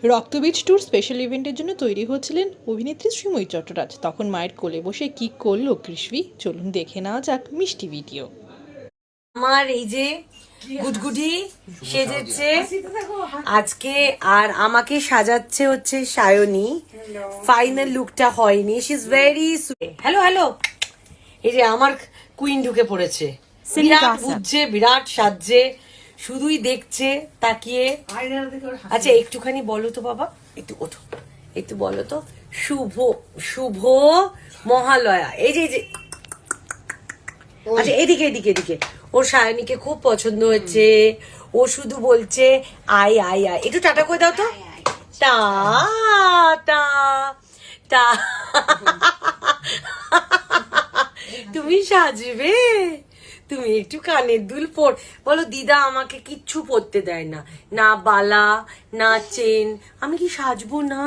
রক্তবীজ tour special ইভেন্টের জন্য তৈরি হচ্ছিলেন অভিনেত্রী শ্রীময়ী চট্টরাজ। তখন মায়ের কোলে বসে কি করলো কৃষ্ণী, চলুন দেখে নেওয়া যাক মিষ্টি ভিডিও। আমার এই যে গুডগুডি সেজেছে আজকে, আর আমাকে সাজাচ্ছে হচ্ছে সায়নী। ফাইনাল লুকটা হয়নি, she is very sweet. Hello hello, এই যে আমার কুইন ঢুকে পড়েছে, বিরাট বুঝছে, বিরাট সাজছে, শুধুই দেখছে তাকিয়ে। আচ্ছা একটুখানি বলো তো বাবা, একটু ওঠো, একটু বলো তো। শুভ শুভ মহালয়া। এই যে আচ্ছা এদিকে এদিকে এদিকে, ওর সায়নীকে খুব পছন্দ হয়েছে। ও শুধু বলছে আই আই আই। একটু টাটা করে দাও তো, টা টা টা। তুমি সাজবে, তুমি একটু কানের দুল পর। বলো দিদা আমাকে কিচ্ছু পরতে দেয় না, না বালা না চেন, আমি কি সাজবো না?